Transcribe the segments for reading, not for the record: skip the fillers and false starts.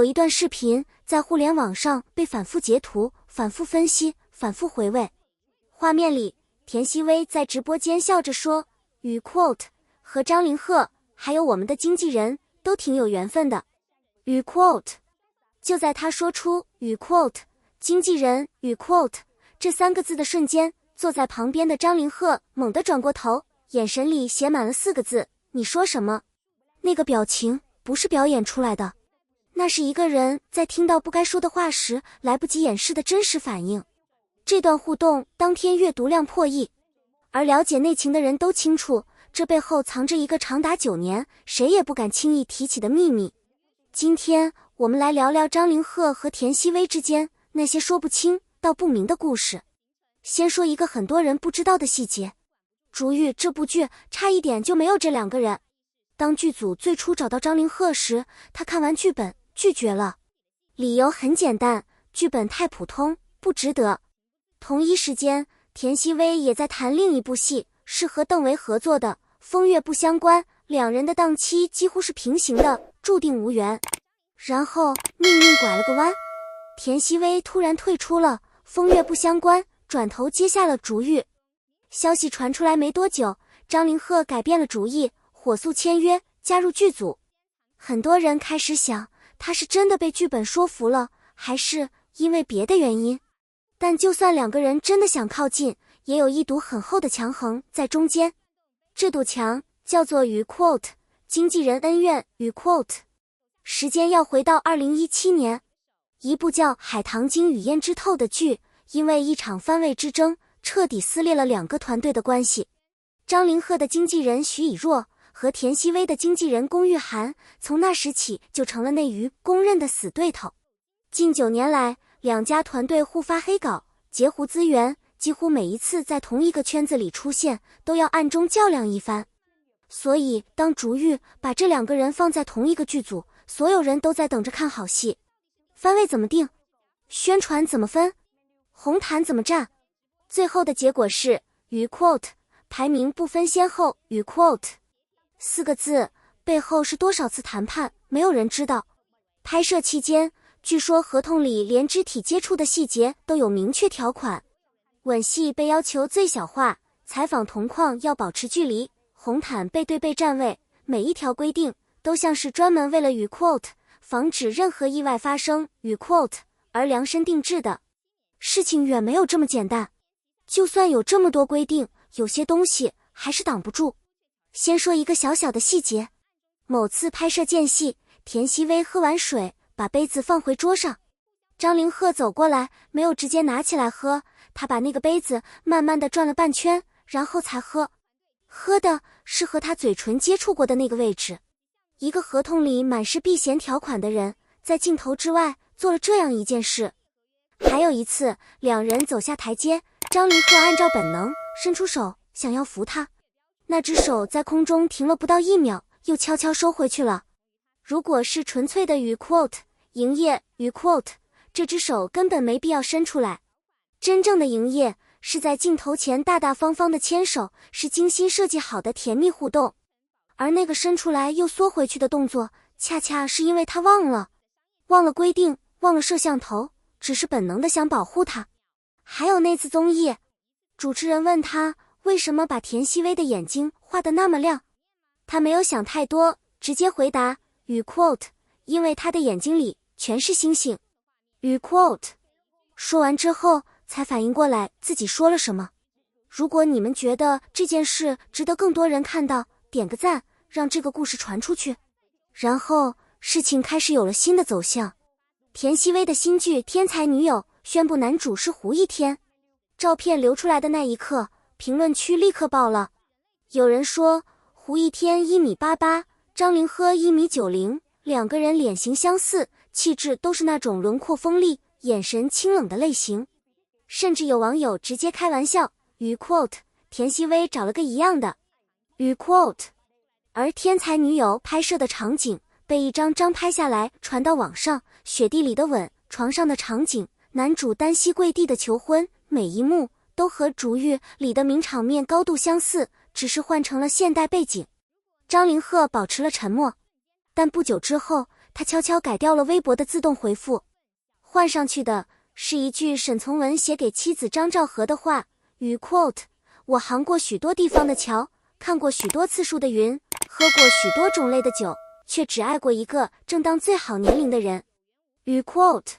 一段视频在互联网上被反复截图、反复分析、反复回味。画面里，田曦薇在直播间笑着说，与 quote 和张凌赫还有我们的经纪人都挺有缘分的。与 quote。就在他说出与 quote 经纪人与 quote 这3个字的瞬间，坐在旁边的张凌赫猛地转过头，眼神里写满了4个字，你说什么？那个表情不是表演出来的，那是一个人在听到不该说的话时来不及掩饰的真实反应。这段互动当天阅读量破亿，而了解内情的人都清楚，这背后藏着一个长达9年谁也不敢轻易提起的秘密。今天我们来聊聊张凌赫和田曦薇之间那些说不清道不明的故事。先说一个很多人不知道的细节，竹玉这部剧差一点就没有这2个人。当剧组最初找到张凌赫时，他看完剧本拒绝了，理由很简单，剧本太普通，不值得。同一时间，田曦薇也在谈另一部戏，是和邓为合作的《风月不相关》，2人的档期几乎是平行的，注定无缘。然后命运拐了个弯，田曦薇突然退出了《风月不相关》，转头接下了竹玉。消息传出来没多久，张凌赫改变了主意，火速签约加入剧组。很多人开始想，他是真的被剧本说服了，还是因为别的原因。但就算2个人真的想靠近，也有一堵很厚的墙横在中间。这堵墙叫做与 quote 经纪人恩怨与 quote。 时间要回到2017年，一部叫《海棠经与胭脂透》的剧，因为一场番位之争，彻底撕裂了2个团队的关系。张凌赫的经纪人徐以若和田曦薇的经纪人龚玉涵，从那时起就成了内娱公认的死对头。近9年来，2家团队互发黑稿，截胡资源，几乎每一次在同一个圈子里出现，都要暗中较量一番。所以当竹玉把这2个人放在同一个剧组，所有人都在等着看好戏。番位怎么定？宣传怎么分？红毯怎么站？最后的结果是与 quote 排名不分先后，与 quote 4个字背后是多少次谈判，没有人知道。拍摄期间，据说合同里连肢体接触的细节都有明确条款，吻戏被要求最小化，采访同框要保持距离，红毯背对背站位，每一条规定都像是专门为了与 quote 防止任何意外发生与 quote 而量身定制的。事情远没有这么简单，就算有这么多规定，有些东西还是挡不住。先说一个小小的细节，某次拍摄间隙，田曦薇喝完水，把杯子放回桌上，张凌赫走过来，没有直接拿起来喝，他把那个杯子慢慢地转了半圈，然后才喝。喝的是和他嘴唇接触过的那个位置。一个合同里满是避嫌条款的人，在镜头之外做了这样一件事。还有一次，2人走下台阶，张凌赫按照本能伸出手想要扶他，那只手在空中停了不到1秒，又悄悄收回去了。如果是纯粹的与 quote 营业与 quote， 这只手根本没必要伸出来。真正的营业是在镜头前大大方方的牵手，是精心设计好的甜蜜互动。而那个伸出来又缩回去的动作，恰恰是因为他忘了规定，忘了摄像头，只是本能的想保护他。还有那次综艺，主持人问他为什么把田曦薇的眼睛画得那么亮，他没有想太多，直接回答与 quote 因为他的眼睛里全是星星。与 quote 说完之后才反应过来自己说了什么。如果你们觉得这件事值得更多人看到，点个赞，让这个故事传出去。然后事情开始有了新的走向。田曦薇的新剧《天才女友》宣布男主是胡一天，照片流出来的那一刻，评论区立刻爆了。有人说胡一天1.88米，张凌赫1.90米，2个人脸型相似，气质都是那种轮廓锋利，眼神清冷的类型。甚至有网友直接开玩笑，与 quote 田曦薇找了个一样的与 quote。 而《天才女友》拍摄的场景被一张拍下来传到网上，雪地里的吻，床上的场景，男主单膝跪地的求婚，每一幕都和竹玉里的名场面高度相似，只是换成了现代背景。张凌赫保持了沉默，但不久之后，他悄悄改掉了微博的自动回复，换上去的是一句沈从文写给妻子张兆和的话，语 quote 我航过许多地方的桥，看过许多次数的云，喝过许多种类的酒，却只爱过一个正当最好年龄的人。语 quote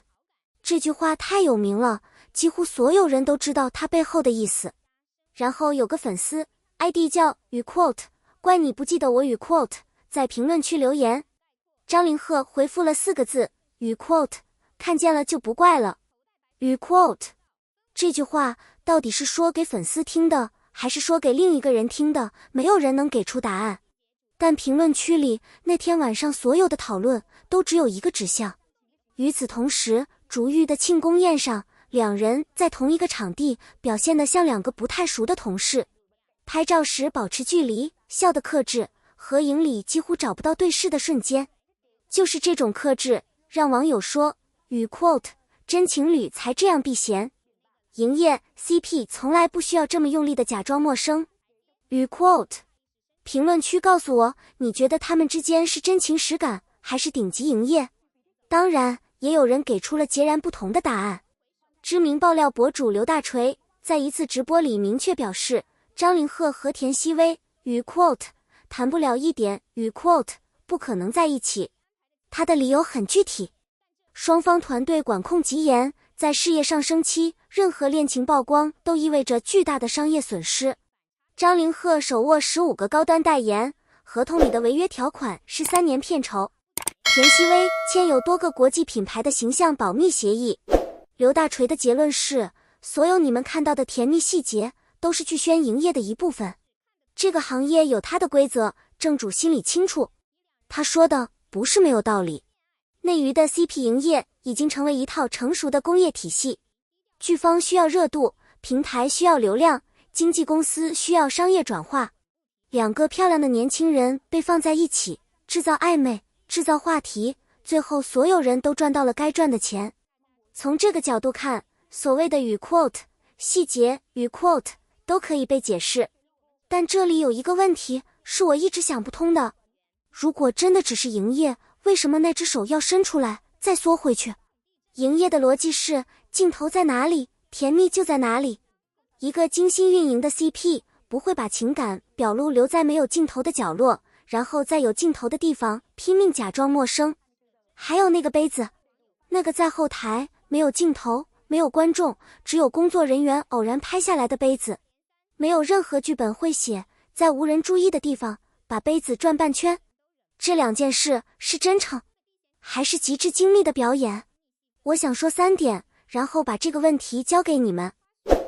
这句话太有名了，几乎所有人都知道它背后的意思。然后有个粉丝 ID 叫语 quote 怪你不记得我语 quote 在评论区留言，张凌赫回复了4个字语 quote 看见了就不怪了。语 quote 这句话到底是说给粉丝听的，还是说给另一个人听的，没有人能给出答案。但评论区里那天晚上所有的讨论都只有一个指向。与此同时，竹玉的庆功宴上，两人在同一个场地表现得像两个不太熟的同事，拍照时保持距离，笑得克制，合影里几乎找不到对视的瞬间。就是这种克制，让网友说语 quote 真情侣才这样避嫌。营业 CP 从来不需要这么用力的假装陌生。语 quote 评论区告诉我，你觉得他们之间是真情实感，还是顶级营业？当然，也有人给出了截然不同的答案。知名爆料博主刘大锤在一次直播里明确表示，张凌赫和田曦薇语 quote 谈不了一点语 quote 不可能在一起。他的理由很具体，双方团队管控极严，在事业上升期，任何恋情曝光都意味着巨大的商业损失。张凌赫手握15个高端代言，合同里的违约条款是3年片酬。田曦薇签有多个国际品牌的形象保密协议。刘大锤的结论是，所有你们看到的甜蜜细节都是剧宣营业的一部分。这个行业有它的规则，正主心里清楚。他说的不是没有道理。内娱的 CP 营业已经成为一套成熟的工业体系，剧方需要热度，平台需要流量，经纪公司需要商业转化。两个漂亮的年轻人被放在一起，制造暧昧，制造话题，最后所有人都赚到了该赚的钱。从这个角度看，所谓的语 quote 细节语 quote 都可以被解释。但这里有一个问题是我一直想不通的，如果真的只是营业，为什么那只手要伸出来再缩回去？营业的逻辑是镜头在哪里，甜蜜就在哪里。一个精心运营的 CP 不会把情感表露留在没有镜头的角落，然后在有镜头的地方拼命假装陌生。还有那个杯子，那个在后台没有镜头，没有观众，只有工作人员偶然拍下来的杯子，没有任何剧本会写在无人注意的地方把杯子转半圈。这两件事是真诚，还是极致精密的表演？我想说3点，然后把这个问题交给你们。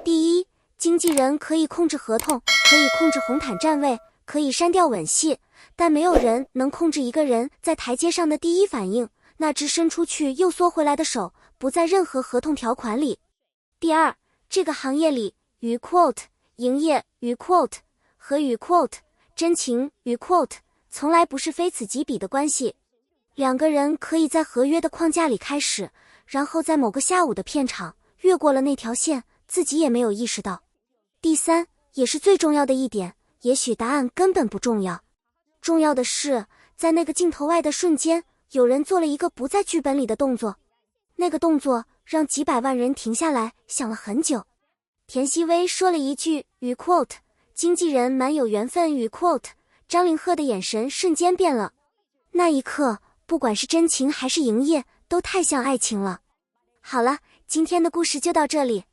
第一，经纪人可以控制合同，可以控制红毯站位，可以删掉吻戏，但没有人能控制一个人在台阶上的第一反应，那只伸出去又缩回来的手不在任何合同条款里。第二，这个行业里语 quote 营业语 quote 和语 quote 真情语 quote 从来不是非此即彼的关系。两个人可以在合约的框架里开始，然后在某个下午的片场越过了那条线，自己也没有意识到。第三，也是最重要的一点，也许答案根本不重要。重要的是，在那个镜头外的瞬间，有人做了一个不在剧本里的动作。那个动作让几百万人停下来想了很久。田曦薇说了一句语 quote 经纪人蛮有缘分语 quote， 张凌赫的眼神瞬间变了。那一刻，不管是真情还是营业，都太像爱情了。好了，今天的故事就到这里。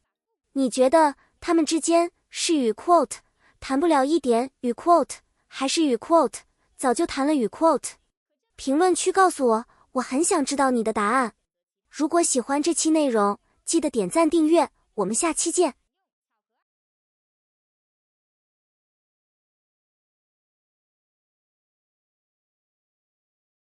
你觉得他们之间是语 quote 谈不了一点语 quote， 还是语 quote 早就谈了语 quote？ 评论区告诉我，我很想知道你的答案。如果喜欢这期内容，记得点赞订阅，我们下期见。